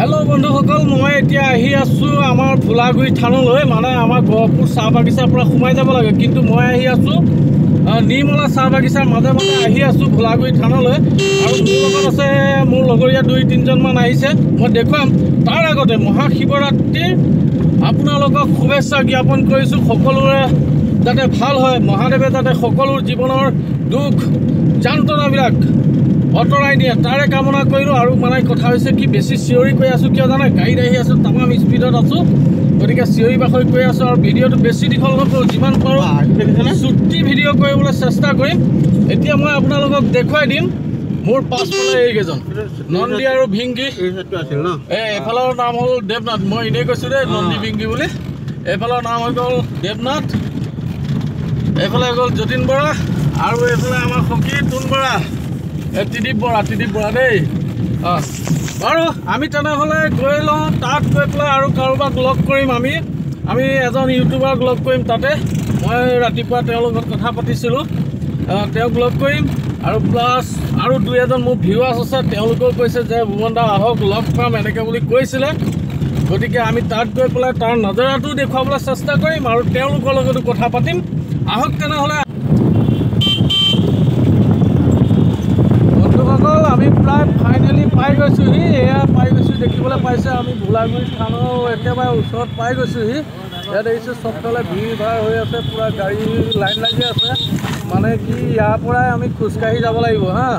hello बंधुसकल मैं এতিয়া আহি আছো আমাৰ ভোলাগুৰি থানলৈ মানে আমাৰ গহপুৰ চাহ বাগিচাৰ পৰা সোমাই যাব লাগে কিন্তু মই আহি আছো নিমলা চাহ বাগিচাৰ মাজে মাজে আহি আছো ভোলাগুৰি থানলৈ আৰু মোৰ লগত আছে মোৰ লগৰীয়া 2-3 জন মান আহিছে মই দেখুৱাম তাৰ আগতে মহাশিৱৰাত্ৰি আপোনালোকক শুভেচ্ছা জ্ঞাপন কৰিছো সকলোৰে যাতে ভাল হয় মহাদেৱে যাতে সকলোৰ জীৱনৰ দুখ যন্ত্ৰণাবিলাক অটৰাই নিয়ে তাৰে কামনা কৰিলোঁ আৰু মানে কথা হৈছে কি বেছি চিঞৰি কৈ আছোঁ কিয় জানে গাড়ীত আহি আছোঁ তামাম স্পীডত আছোঁ গতিকে চিঞৰি বাখৰি কৈ আছোঁ আৰু ভিডিঅ'টো বেছি দীঘল নকৰোঁ যিমান পাৰোঁ চুটি ভিডিঅ' কৰিবলৈ চেষ্টা কৰিম এতিয়া মই আপোনালোকক দেখুৱাই দিম মোৰ পাছফালে এইকেইজন নন্দী আৰু ভিংগী এইফালৰ নাম হ'ল দেৱনাথ মই এনেই কৈছোঁ দেই নন্দী ভিংগী বুলি এইফালৰ নাম হৈ গ'ল দেৱনাথ এইফালে গ'ল যতীন বৰা আৰু এইফালে আমাৰ সখী তুন বৰা ত্ৰিদীপ বৰা দেই বাৰু আমি তেনেহ'লে গৈ লওঁ তাত গৈ পেলাই আৰু কাৰোবাক লগ কৰিম আমি এজন ইউটিউবাৰক লগ কৰিম তাতে মই ৰাতিপুৱা তেওঁৰ লগত কথা পাতিছিলোঁ তেওঁক লগ কৰিম আৰু প্লাছ আৰু 2-এজন মোৰ ভিউৱাৰ্ছ আছে তেওঁলোকেও কৈছে যে ভুৱন দা আহক লগ পাম এনেকৈ বুলি কৈছিলে গতিকে আমি তাত গৈ পেলাই তাৰ নজৰাটো দেখুৱাবলৈ চেষ্টা কৰিম আৰু তেওঁলোকৰ লগতো কথা পাতিম আহক তেনেহ'লে আমি প্ৰায় ফাইনেলি পাই গৈছোঁহি এয়া পাই গৈছোঁ দেখিবলৈ পাইছে আমি ভোলাগুৰি থানৰ একেবাৰে ওচৰত পাই গৈছোঁহি ইয়াত দেখিছোঁ চবফালে ভিৰ ভাৰ হৈ আছে পূৰা গাড়ী লাইন লাগি আছে মানে কি ইয়াৰ পৰাই আমি খোজকাঢ়ি যাব লাগিব হা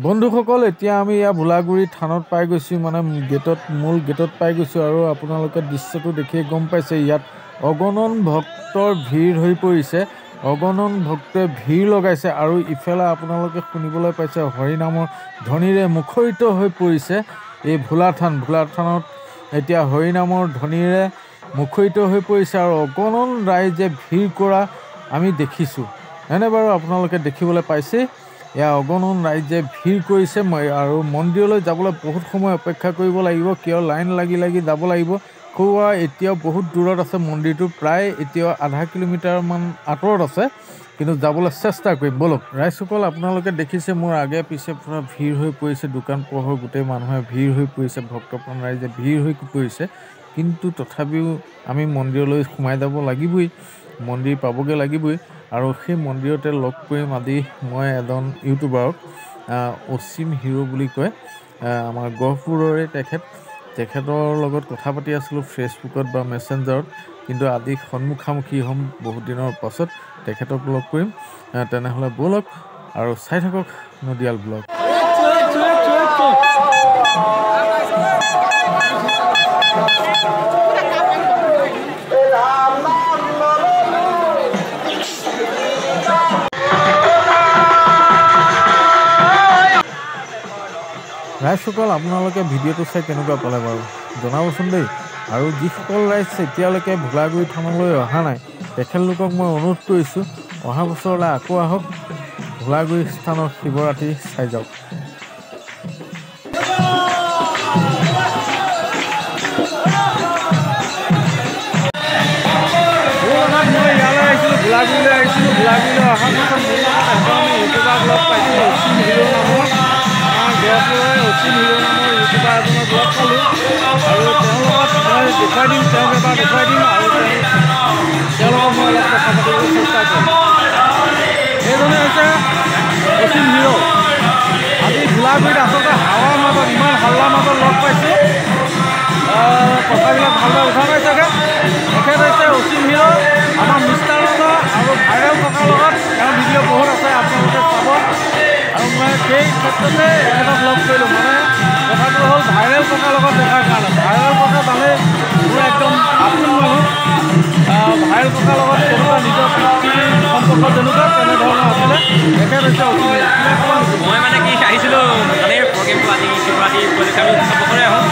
বন্ধুসকল এতিয়া আমি ইয়াৰ ভোলাগুৰি থানত পাই গৈছোঁ মানে মূল গেটত পাই গৈছোঁ আৰু আপোনালোকে দৃশ্যটো দেখিয়ে গম পাইছে ইয়াত অগণন ভক্তৰ ভিৰ হৈ পৰিছে অগণন ভক্তই ভিৰ লগাইছে আৰু ইফালে আপোনালোকে শুনিবলৈ পাইছে হৰিনামৰ ধ্বনিৰে মুখৰিত হৈ পৰিছে এই ভোলাথানত এতিয়া হৰিনামৰ ধ্বনিৰে মুখৰিত হৈ পৰিছে আৰু অগণন ৰাইজে ভিৰ কৰা আমি দেখিছোঁ এনে বাৰু আপোনালোকে দেখিবলৈ পাইছে এয়া অগণন ৰাইজে ভিৰ কৰিছে আৰু মন্দিৰলৈ যাবলৈ বহুত সময় অপেক্ষা কৰিব লাগিব কিয় লাইন লাগি যাব লাগিব খোৱা এতিয়াও বহুত দূৰত আছে মন্দিৰটো প্ৰায় এতিয়াও আধা কিলোমিটাৰমান আঁতৰত আছে কিন্তু যাবলৈ চেষ্টা কৰিম বলক ৰাইজসকল আপোনালোকে দেখিছে মোৰ আগে পিছে পুৰা ভিৰ হৈ পৰিছে দোকান পোহৰ গোটেই মানুহে ভিৰ হৈ পৰিছে ভক্তপ্ৰাণ ৰাইজে ভিৰ হৈ পৰিছে কিন্তু তথাপিও আমি মন্দিৰলৈ সোমাই যাব লাগিবই মন্দিৰ পাবগৈ লাগিবই আৰু সেই মন্দিৰতে লগ কৰিম আজি মই এজন ইউটিউবাৰক অসীম হিৰো বুলি কয় আমাৰ গহপুৰৰে তেখেতৰ লগত কথা পাতি আছিলোঁ ফেচবুকত বা মেছেঞ্জাৰত কিন্তু আজি সন্মুখামুখি হ'ম বহুত দিনৰ পাছত তেখেতক লগ কৰিম তেনেহ'লে ব'লক আৰু চাই থাকক নদিয়াল ব্লগ ৰাইজসকল আপোনালোকে ভিডিঅ'টো চাই কেনেকুৱা পালে বাৰু জনাবচোন দেই আৰু যিসকল ৰাইজ এতিয়ালৈকে ভোলাগুৰি থানলৈ অহা নাই তেখেতলোকক মই অনুৰোধ কৰিছোঁ অহা বছৰলৈ আকৌ আহক ভোলাগুৰি স্থানৰ শিৱৰাত্ৰি চাই যাওক মই ইয়ালৈ আহিছিলোঁ ভোলাগুৰিলৈ অহা বছৰ মোৰ লগত আমি ইউটিউবাৰক লগ পাইছিলোঁ অসীম হিৰো নামৰ গহপুৰৰে অসীম হিৰো নামৰ ইউটিউবাৰ এজনক লগ পালোঁ আৰু তেওঁৰ লগত মই দেখুৱাই দিম তেওঁক এবাৰ দেখুৱাই দিম আৰু তেওঁৰ লগত মই অলপ কথা পাতিবলৈ চেষ্টা কৰিম সেইজনে হৈছে অসীম হিৰো আজি ভোলাগুৰিত আচলতে হাৱাৰ মাজত ইমান হাল্লাৰ মাজত লগ পাইছোঁ কথাবিলাক ভালদৰে উঠা নাই চাগে তেখেত হৈছে অসীম হিৰো আমাৰ মিষ্টাৰ ৰজা আৰু ভাইৰেল ককাৰ লগত তেওঁৰ ভিডিঅ' বহুত আছে আপোনালোকে চাব আৰু মই সেই ক্ষেত্ৰতে এখেতক লগ কৰিলোঁ মানে কথাটো হ'ল ভাইৰেল ককাৰ লগত দেখাৰ কাৰণে ভাইৰেল ককা জানে মোৰ একদম আপোন মানুহ ভাইৰেল ককাৰ লগত তেনেকুৱা নিজৰ সম্পৰ্ক যেনেকুৱা তেনেধৰণৰ আছিলে তেখেত হৈছে মই মানে কি আহিছিলোঁ মানে প্ৰগ্ৰেমটো আজি শিৱৰাত্ৰি উপলক্ষে আমি উৎসৱ কৰে আহোঁ